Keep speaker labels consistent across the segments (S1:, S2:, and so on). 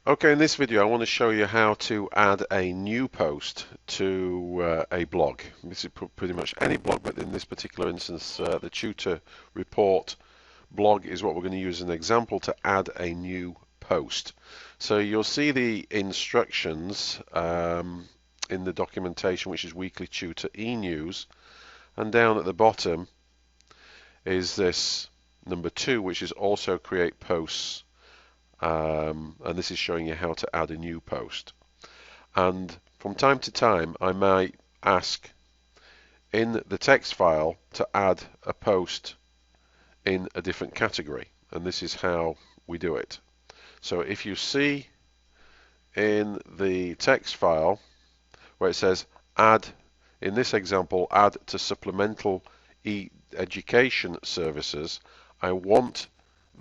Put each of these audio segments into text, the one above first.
S1: Okay, in this video I want to show you how to add a new post to a blog. This is pretty much any blog, but in this particular instance the tutor report blog is what we're going to use as an example to add a new post. So you'll see the instructions in the documentation, which is Weekly Tutor e-News, and down at the bottom is this number 2, which is also create posts. And this is showing you how to add a new post. And from time to time I might ask in the text file to add a post in a different category, and this is how we do it. So if you see in the text file where it says add, in this example, add to supplemental education services, I want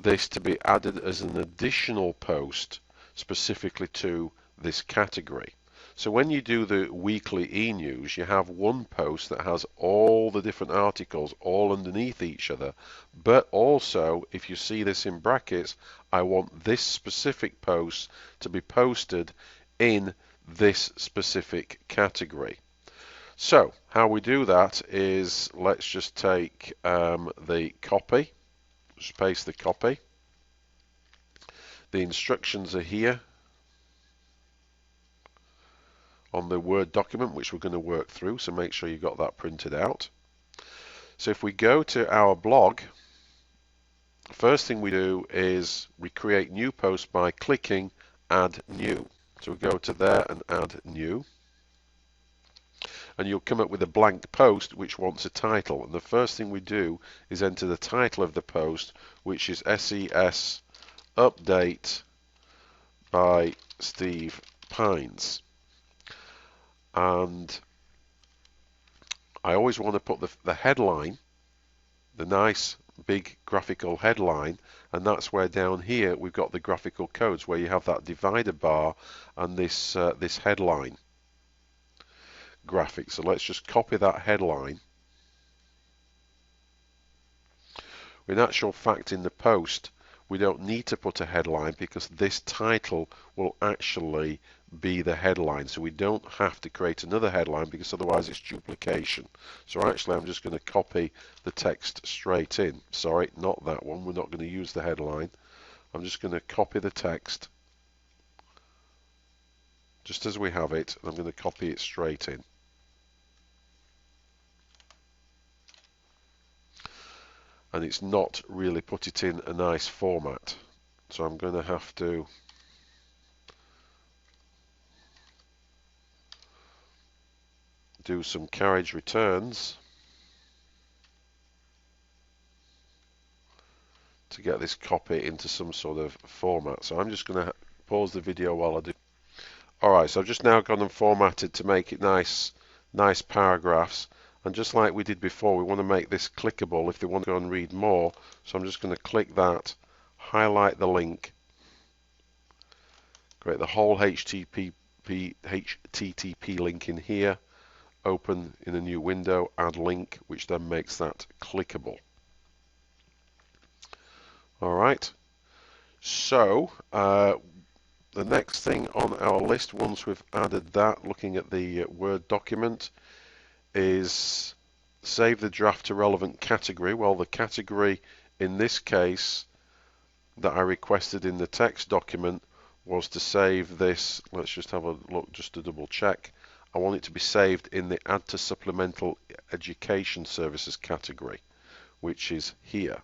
S1: this to be added as an additional post specifically to this category. So when you do the weekly e-news, you have one post that has all the different articles all underneath each other, but also, if you see this in brackets, I want this specific post to be posted in this specific category. So how we do that is, let's just take the copy, just paste the copy. The instructions are here on the Word document, which we're going to work through, so make sure you've got that printed out. So if we go to our blog, first thing we do is we create new post by clicking Add New. So we go to there and Add New, and you'll come up with a blank post which wants a title, and the first thing we do is enter the title of the post, which is SES Update by Steve Pines. And I always want to put the headline, the nice big graphical headline, and that's where down here we've got the graphical codes where you have that divider bar and this this headline graphic. So let's just copy that headline. In actual fact, in the post we don't need to put a headline because this title will actually be the headline, so we don't have to create another headline because otherwise it's duplication. So actually I'm just going to copy the text straight in. Sorry, not that one, we're not going to use the headline. I'm just going to copy the text just as we have it, and I'm going to copy it straight in. And it's not really put it in a nice format, so I'm going to have to do some carriage returns to get this copy into some sort of format. So I'm just going to pause the video while I do. Alright, so I've just now gone and formatted to make it nice paragraphs, and just like we did before, we want to make this clickable if they want to go and read more. So I'm just going to click that, highlight the link, create the whole HTTP link in here, open in a new window, add link, which then makes that clickable. Alright, so the next thing on our list, once we've added that, looking at the Word document, is save the draft to relevant category. Well, the category in this case that I requested in the text document was to save this. Let's just have a look just to double check. I want it to be saved in the Add to Supplemental Education Services category, which is here.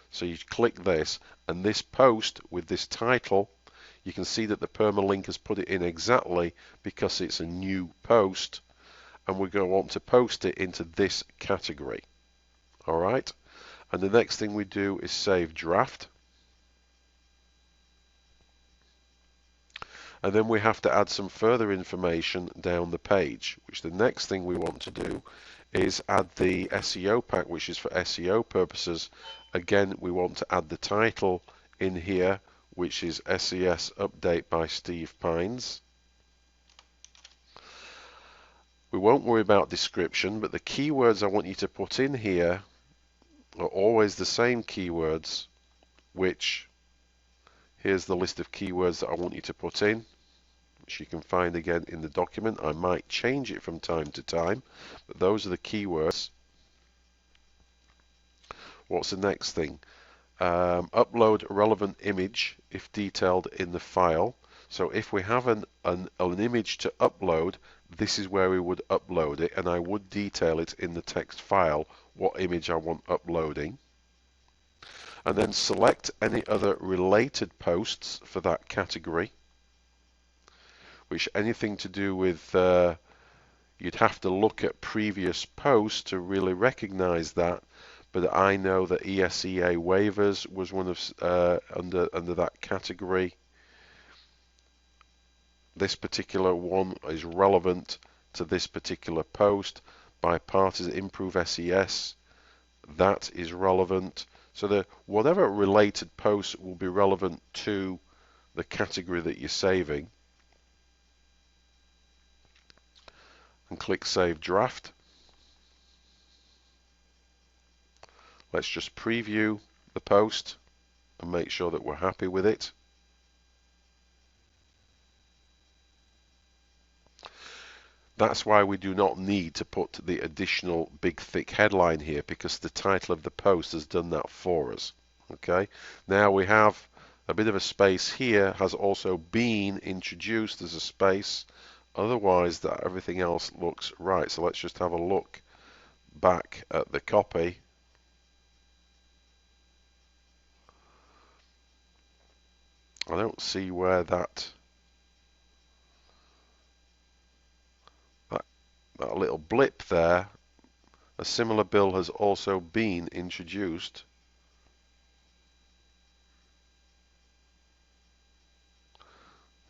S1: So you click this, and this post with this title, you can see that the permalink has put it in exactly because it's a new post, and we're going to want to post it into this category. Alright, and the next thing we do is save draft. And then we have to add some further information down the page, which the next thing we want to do is add the SEO pack, which is for SEO purposes. Again, we want to add the title in here, which is SES Update by Steve Pines. We won't worry about description, but the keywords I want you to put in here are always the same keywords, which Here's the list of keywords that I want you to put in, which you can find again in the document. I might change it from time to time, but those are the keywords. What's the next thing? Upload a relevant image if detailed in the file. So if we have an image to upload, this is where we would upload it, and I would detail it in the text file what image I want uploading. And then select any other related posts for that category, which anything to do with, you'd have to look at previous posts to really recognize that. But I know that ESEA waivers was one of under that category. This particular one is relevant to this particular post. Bipartisan improve SES, that is relevant. So whatever related post will be relevant to the category that you're saving. And click Save Draft. Let's just preview the post and make sure that we're happy with it. That's why we do not need to put the additional big thick headline here, because the title of the post has done that for us. Okay, now we have a bit of a space here, has also been introduced as a space. Otherwise, everything else looks right. So let's just have a look back at the copy. I don't see where that little blip there. A similar bill has also been introduced.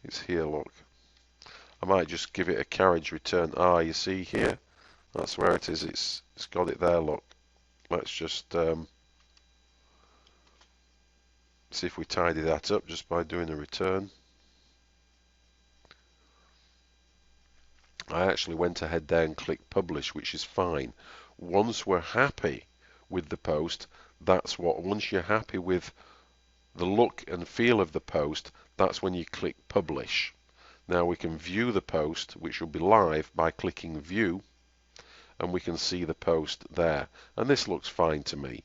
S1: It's here, look. I might just give it a carriage return. Ah, you see here? That's where it is. It's got it there, look. Let's just see if we tidy that up just by doing a return. I actually went ahead there and clicked publish, which is fine. Once we're happy with the post, once you're happy with the look and feel of the post, that's when you click publish. Now we can view the post, which will be live, by clicking view, and we can see the post there. And this looks fine to me.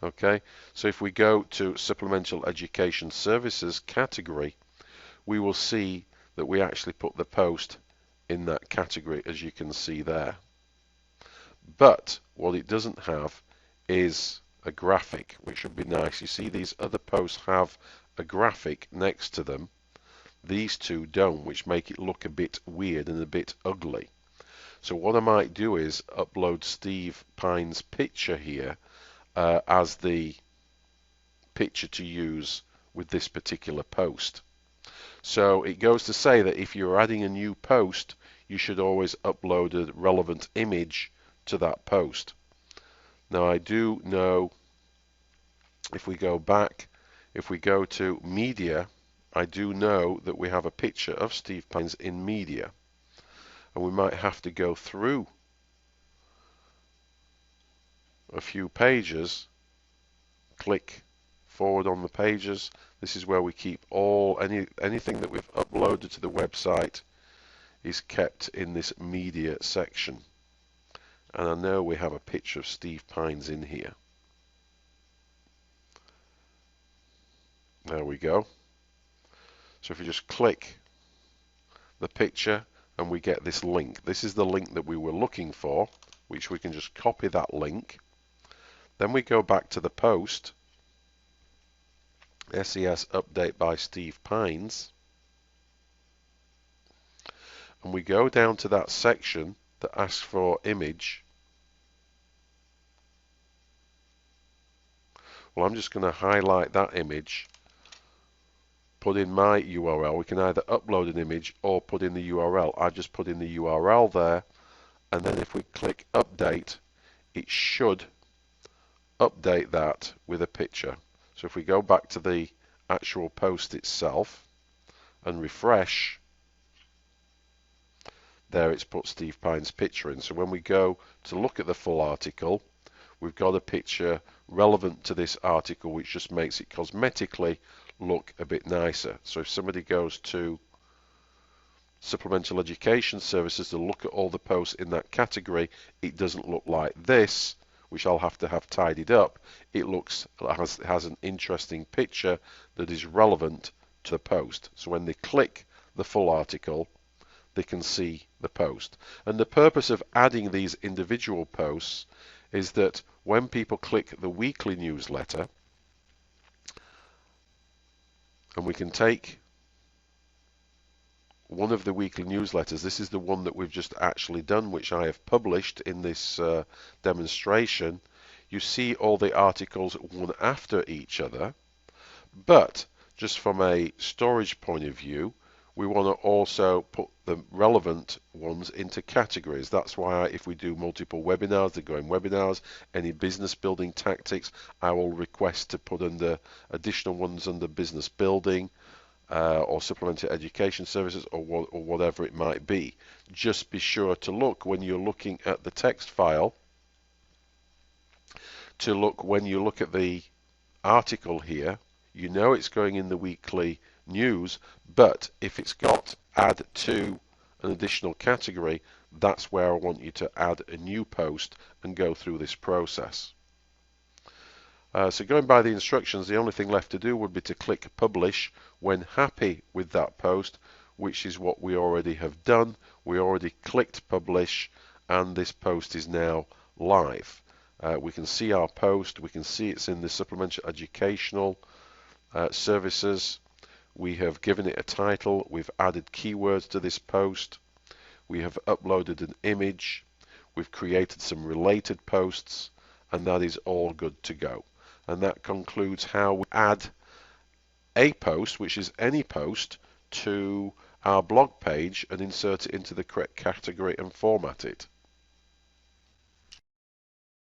S1: Okay, so if we go to Supplemental Education Services category, we will see that we actually put the post in that category, as you can see there. But what it doesn't have is a graphic, which would be nice. You see these other posts have a graphic next to them. These two don't, which make it look a bit weird and a bit ugly. So what I might do is upload Steve Pine's picture here as the picture to use with this particular post. So it goes to say that if you're adding a new post, you should always upload a relevant image to that post. Now I do know, if we go back, if we go to media, I do know that we have a picture of Steve Pines in media. And we might have to go through a few pages, click forward on the pages. This is where we keep anything that we've uploaded to the website is kept in this media section. And I know we have a picture of Steve Pines in here. There we go. So if you just click the picture and we get this link. This is the link that we were looking for, which we can just copy that link. Then we go back to the post, SES update by Steve Pines, and we go down to that section that asks for image. Well, I'm just going to highlight that image, put in my URL. We can either upload an image or put in the URL. I just put in the URL there, and then if we click update, it should update that with a picture. So if we go back to the actual post itself and refresh, there it's put Steve Pine's picture in. So when we go to look at the full article, we've got a picture relevant to this article, which just makes it cosmetically look a bit nicer. So if somebody goes to supplemental education services to look at all the posts in that category, it doesn't look like this, which I'll have to have tidied up. It has an interesting picture that is relevant to the post. So when they click the full article, they can see the post. And the purpose of adding these individual posts is that when people click the weekly newsletter, and we can take one of the weekly newsletters, this is the one that we've just actually done, which I have published in this demonstration. You see all the articles one after each other, but just from a storage point of view, we want to also put the relevant ones into categories. That's why if we do multiple webinars, they go in webinars. Any business building tactics, I will request to put under additional ones under business building, or supplementary education services, or whatever it might be. Just be sure to look when you're looking at the text file, to look when you look at the article here, you know it's going in the weekly news, but if it's got add to an additional category, that's where I want you to add a new post and go through this process. So going by the instructions, the only thing left to do would be to click publish when happy with that post, which is what we already have done. We already clicked publish, and this post is now live. We can see our post, we can see it's in the supplementary educational services. We have given it a title, we've added keywords to this post, we have uploaded an image, we've created some related posts, and that is all good to go. And that concludes how we add a post, which is any post, to our blog page and insert it into the correct category and format it.